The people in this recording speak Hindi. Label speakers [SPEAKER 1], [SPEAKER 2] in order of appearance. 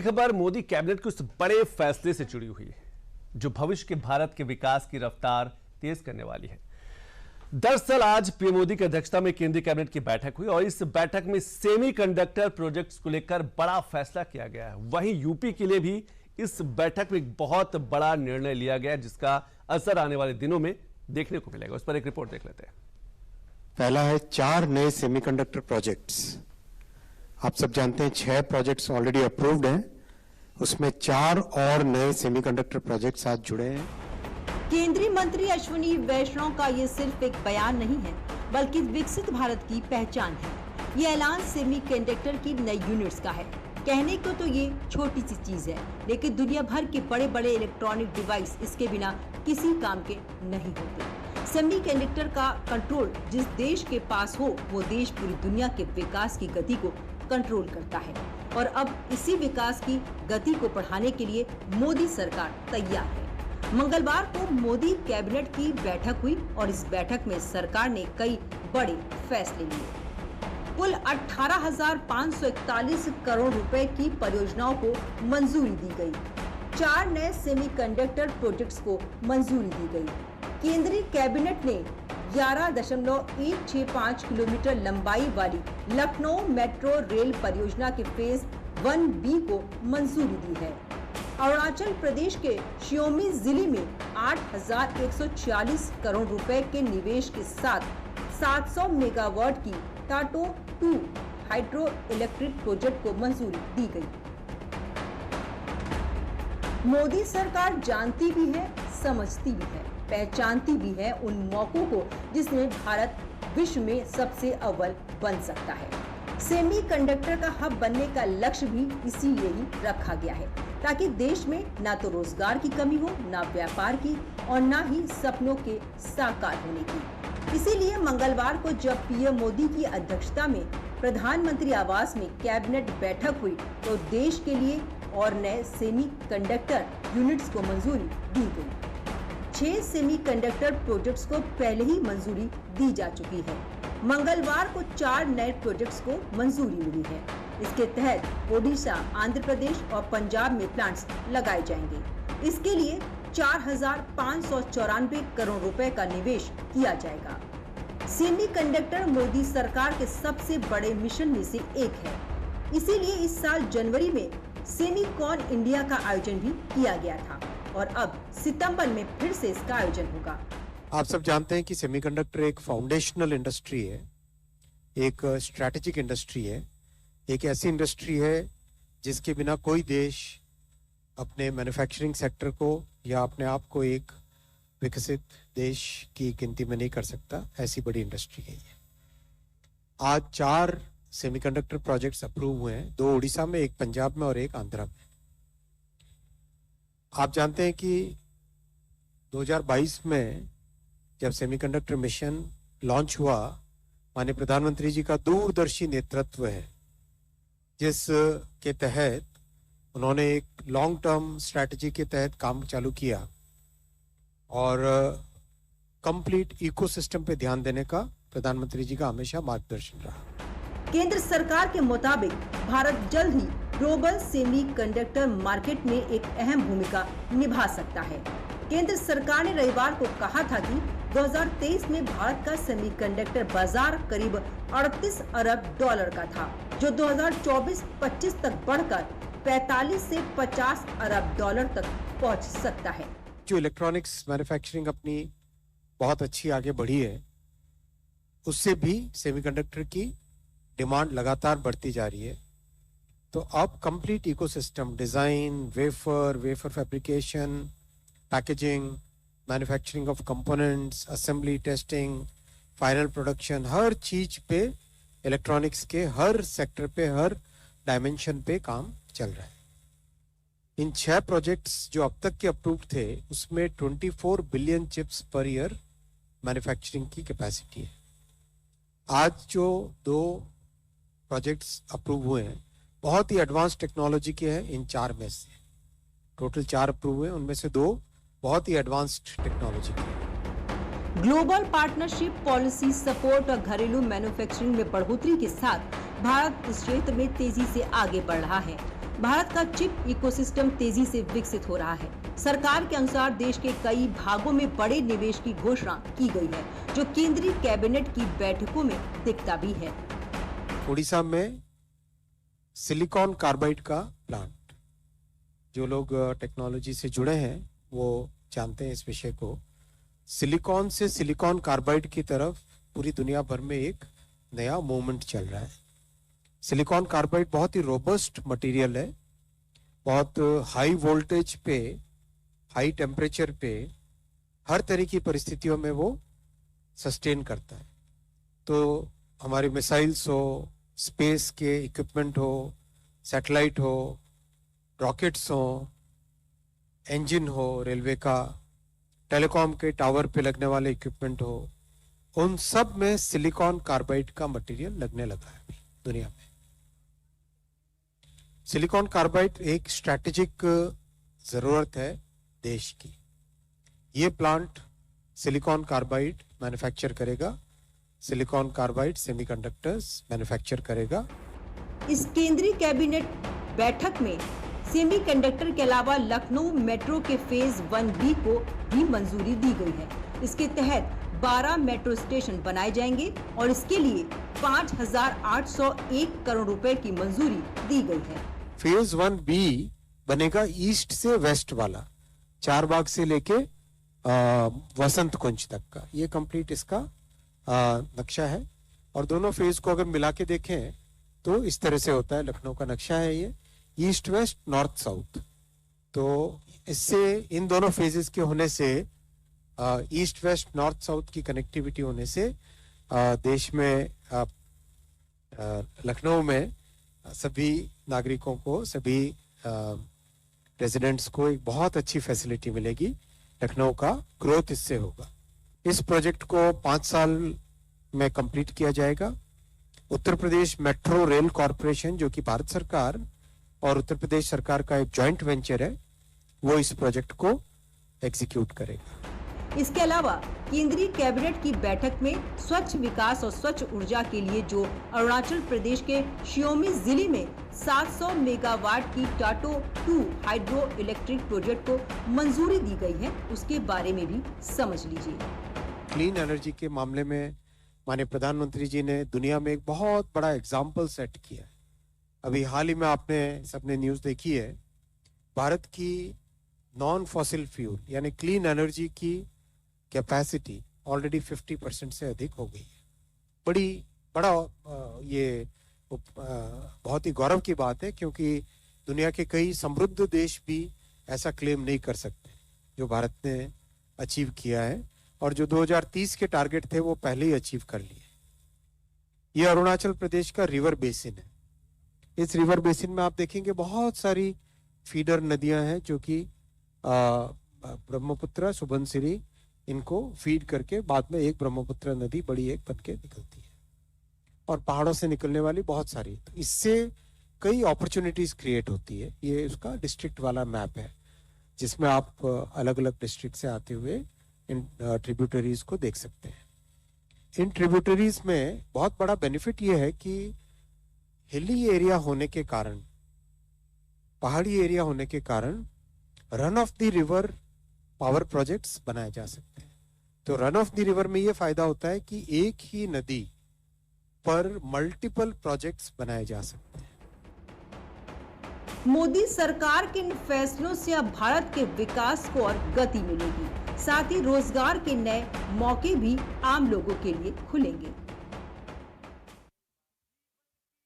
[SPEAKER 1] खबर मोदी कैबिनेट के उस बड़े फैसले से जुड़ी हुई है जो भविष्य के भारत के विकास की रफ्तार तेज करने वाली है। दरअसल आज पीएम मोदी की अध्यक्षता में केंद्रीय कैबिनेट की बैठक हुई और इस बैठक में सेमीकंडक्टर प्रोजेक्ट्स को लेकर बड़ा फैसला किया गया है। वहीं यूपी के लिए भी इस बैठक में एक बहुत बड़ा निर्णय लिया गया जिसका असर आने वाले दिनों में देखने को मिलेगा। उस पर एक रिपोर्ट देख लेते हैं।
[SPEAKER 2] पहला है 4 नए सेमीकंडक्टर प्रोजेक्ट्स। आप सब जानते हैं 6 प्रोजेक्ट्स ऑलरेडी अप्रूव्ड हैं, उसमें 4 और नए सेमीकंडक्टर प्रोजेक्ट्स आज जुड़े हैं।
[SPEAKER 3] केंद्रीय मंत्री अश्विनी वैष्णव का ये सिर्फ एक बयान नहीं है बल्कि विकसित भारत की पहचान है। ये ऐलान सेमीकंडक्टर की नई यूनिट्स का है। कहने को तो ये छोटी सी चीज है, लेकिन दुनिया भर के बड़े बड़े इलेक्ट्रॉनिक डिवाइस इसके बिना किसी काम के नहीं होते। सेमीकंडक्टर का कंट्रोल जिस देश के पास हो वो देश पूरी दुनिया के विकास की गति को कंट्रोल करता है और अब इसी विकास की गति को बढ़ाने के लिए मोदी सरकार तैयार है। मंगलवार को मोदी कैबिनेट की बैठक हुई और इस बैठक में सरकार ने कई बड़े फैसले लिए। कुल 18,541 करोड़ रुपए की परियोजनाओं को मंजूरी दी गई। 4 नए सेमीकंडक्टर प्रोजेक्ट्स को मंजूरी दी गई। केंद्रीय कैबिनेट ने 11.165 किलोमीटर लंबाई वाली लखनऊ मेट्रो रेल परियोजना के फेज 1B को मंजूरी दी है। अरुणाचल प्रदेश के शियोमी जिले में 8,140 करोड़ रुपए के निवेश के साथ 700 मेगावाट की टाटो 2 हाइड्रो इलेक्ट्रिक प्रोजेक्ट को मंजूरी दी गई। मोदी सरकार जानती भी है, समझती भी है, पहचानती भी है उन मौकों को जिसमें भारत विश्व में सबसे अव्वल बन सकता है। सेमीकंडक्टर का हब बनने का लक्ष्य भी इसीलिए ही रखा गया है ताकि देश में ना तो रोजगार की कमी हो, ना व्यापार की और ना ही सपनों के साकार होने की। इसीलिए मंगलवार को जब पीएम मोदी की अध्यक्षता में प्रधानमंत्री आवास में कैबिनेट बैठक हुई तो देश के लिए और नए सेमीकंडक्टर यूनिट्स को मंजूरी दी गई। 6 सेमीकंडक्टर प्रोजेक्ट्स को पहले ही मंजूरी दी जा चुकी है। मंगलवार को 4 नए प्रोजेक्ट्स को मंजूरी मिली है। इसके तहत ओडिशा, आंध्र प्रदेश और पंजाब में प्लांट्स लगाए जाएंगे। इसके लिए 4,594 करोड़ रुपए का निवेश किया जाएगा। सेमीकंडक्टर मोदी सरकार के सबसे बड़े मिशन में से एक है। इसीलिए इस साल जनवरी में सेमीकॉन इंडिया का आयोजन भी किया गया था और अब सितंबर में फिर से इसका आयोजन होगा।
[SPEAKER 2] आप सब जानते हैं कि सेमीकंडक्टर एक फाउंडेशनल इंडस्ट्री है, एक स्ट्रैटेजिक इंडस्ट्री है, एक ऐसी इंडस्ट्री है जिसके बिना कोई देश अपने मैन्युफैक्चरिंग सेक्टर को या अपने आप को एक विकसित देश की गिनती में नहीं कर सकता। ऐसी बड़ी इंडस्ट्री है ये। आज 4 सेमीकंडक्टर प्रोजेक्ट्स अप्रूव हुए हैं, 2 उड़ीसा में, 1 पंजाब में और 1 आंध्र में। आप जानते हैं कि 2022 में जब सेमीकंडक्टर मिशन लॉन्च हुआ, माननीय प्रधानमंत्री जी का दूरदर्शी नेतृत्व है जिस के तहत उन्होंने एक लॉन्ग टर्म स्ट्रैटेजी के तहत काम चालू किया और कंप्लीट इकोसिस्टम पे ध्यान देने का प्रधानमंत्री जी का हमेशा मार्गदर्शन रहा।
[SPEAKER 3] केंद्र सरकार के मुताबिक भारत जल्द ही ग्लोबल सेमीकंडक्टर मार्केट में एक अहम भूमिका निभा सकता है। केंद्र सरकार ने रविवार को कहा था कि 2023 में भारत का सेमीकंडक्टर बाजार करीब 38 अरब डॉलर का था, जो 2024-25 तक बढ़कर 45 से 50 अरब डॉलर तक पहुंच सकता है।
[SPEAKER 2] जो इलेक्ट्रॉनिक्स मैन्युफैक्चरिंग अपनी बहुत अच्छी आगे बढ़ी है, उससे भी सेमीकंडक्टर की डिमांड लगातार बढ़ती जा रही है। तो अब complete ecosystem design, wafer fabrication, packaging, manufacturing of components, assembly, testing, final production, हर चीज पे इलेक्ट्रॉनिक्स के हर सेक्टर पे, हर डायमेंशन पे काम चल रहा है। इन 6 प्रोजेक्ट्स जो अब तक के अप्रूव्ड थे उसमें 24 billion chips per year manufacturing की कैपेसिटी है। आज जो 2 प्रोजेक्ट्स अप्रूव हुए हैं बहुत ही एडवांस टेक्नोलॉजी के हैं। इन 4 में से टोटल 4 अप्रूव हुए, उनमें से 2 बहुत ही एडवांस्ड टेक्नोलॉजी की है।
[SPEAKER 3] ग्लोबल पार्टनरशिप पॉलिसी सपोर्ट और घरेलू मैन्युफैक्चरिंग में बढ़ोतरी के साथ भारत इस क्षेत्र में तेजी से आगे बढ़ रहा है। भारत का चिप इकोसिस्टम तेजी से विकसित हो रहा है। सरकार के अनुसार देश के कई भागों में बड़े निवेश की घोषणा की गई है, जो केंद्रीय कैबिनेट की बैठकों में दिखता भी है।
[SPEAKER 2] उड़ीसा में सिलिकॉन कार्बाइड का प्लांट, जो लोग टेक्नोलॉजी से जुड़े हैं वो जानते हैं इस विषय को। सिलिकॉन से सिलिकॉन कार्बाइड की तरफ पूरी दुनिया भर में एक नया मूवमेंट चल रहा है। सिलिकॉन कार्बाइड बहुत ही रोबस्ट मटेरियल है, बहुत हाई वोल्टेज पे, हाई टेम्परेचर पे, हर तरह की परिस्थितियों में वो सस्टेन करता है। तो हमारे मिसाइल्स हो, स्पेस के इक्विपमेंट हो, सैटेलाइट हो, रॉकेट्स हो, इंजन हो, रेलवे का, टेलीकॉम के टावर पे लगने वाले इक्विपमेंट हो, उन सब में सिलिकॉन कार्बाइड का मटेरियल लगने लगा है दुनिया में। सिलिकॉन कार्बाइड एक स्ट्रैटेजिक जरूरत है देश की। ये प्लांट सिलिकॉन कार्बाइड मैन्युफैक्चर करेगा, सिलिकॉन कार्बाइड सेमीकंडक्टर्स मैन्युफैक्चर करेगा।
[SPEAKER 3] इस केंद्रीय कैबिनेट बैठक में सेमीकंडक्टर के अलावा लखनऊ मेट्रो के फेज 1B को भी मंजूरी दी गई है। इसके तहत 12 मेट्रो स्टेशन बनाए जाएंगे और इसके लिए 5,801 करोड़ रुपए की मंजूरी दी गई है।
[SPEAKER 2] फेज 1B बनेगा ईस्ट से वेस्ट वाला, चारबाग से लेके वसंत कुंज तक का। ये कंप्लीट इसका नक्शा है। और दोनों फेज को अगर मिला के देखें तो इस तरह से होता है। लखनऊ का नक्शा है ये, ईस्ट वेस्ट नॉर्थ साउथ। तो इससे इन दोनों फेजेस के होने से, ईस्ट वेस्ट नॉर्थ साउथ की कनेक्टिविटी होने से देश में, लखनऊ में सभी नागरिकों को, सभी रेजिडेंट्स को एक बहुत अच्छी फैसिलिटी मिलेगी। लखनऊ का ग्रोथ इससे होगा। इस प्रोजेक्ट को 5 साल में कंप्लीट किया जाएगा। Uttar Pradesh metro rail corporation, जो कि भारत सरकार और उत्तर प्रदेश सरकार का एक जॉइंट वेंचर है, वो इस प्रोजेक्ट को एग्जीक्यूट करेगा।
[SPEAKER 3] इसके अलावा केंद्रीय कैबिनेट की बैठक में स्वच्छ विकास और स्वच्छ ऊर्जा के लिए जो अरुणाचल प्रदेश के शियोमी जिले में 700 मेगावाट की टाटो 2 हाइड्रो इलेक्ट्रिक प्रोजेक्ट को मंजूरी दी गई है, उसके बारे में भी समझ लीजिए।
[SPEAKER 2] क्लीन एनर्जी के मामले में माननीय प्रधानमंत्री जी ने दुनिया में एक बहुत बड़ा एग्जाम्पल सेट किया है। अभी हाल ही में आपने सबने न्यूज देखी है, भारत की नॉन फॉसिल फ्यूल यानी क्लीन एनर्जी की कैपेसिटी ऑलरेडी 50% से अधिक हो गई है। ये बहुत ही गौरव की बात है, क्योंकि दुनिया के कई समृद्ध देश भी ऐसा क्लेम नहीं कर सकते जो भारत ने अचीव किया है। और जो 2030 के टारगेट थे वो पहले ही अचीव कर लिए। ये अरुणाचल प्रदेश का रिवर बेसिन है। इस रिवर बेसिन में आप देखेंगे बहुत सारी फीडर नदियां हैं, जो कि ब्रह्मपुत्र, सुबनसिरी, इनको फीड करके बाद में एक ब्रह्मपुत्र नदी बड़ी एक बन के निकलती है। और पहाड़ों से निकलने वाली बहुत सारी, तो इससे कई अपॉर्चुनिटीज क्रिएट होती है। ये उसका डिस्ट्रिक्ट वाला मैप है, जिसमें आप अलग अलग डिस्ट्रिक्ट से आते हुए इन ट्रिब्यूटरीज को देख सकते हैं। इन ट्रिब्यूटरीज में बहुत बड़ा बेनिफिट ये है कि हिली एरिया होने के कारण, पहाड़ी एरिया होने के कारण run of the river power projects बनाए जा सकते हैं। तो रन ऑफ द रिवर में ये फायदा होता है कि एक ही नदी पर मल्टीपल प्रोजेक्ट्स बनाए जा सकते हैं।
[SPEAKER 3] मोदी सरकार के इन फैसलों से अब भारत के विकास को और गति मिलेगी, साथ ही रोजगार के नए मौके भी आम लोगों के लिए खुलेंगे।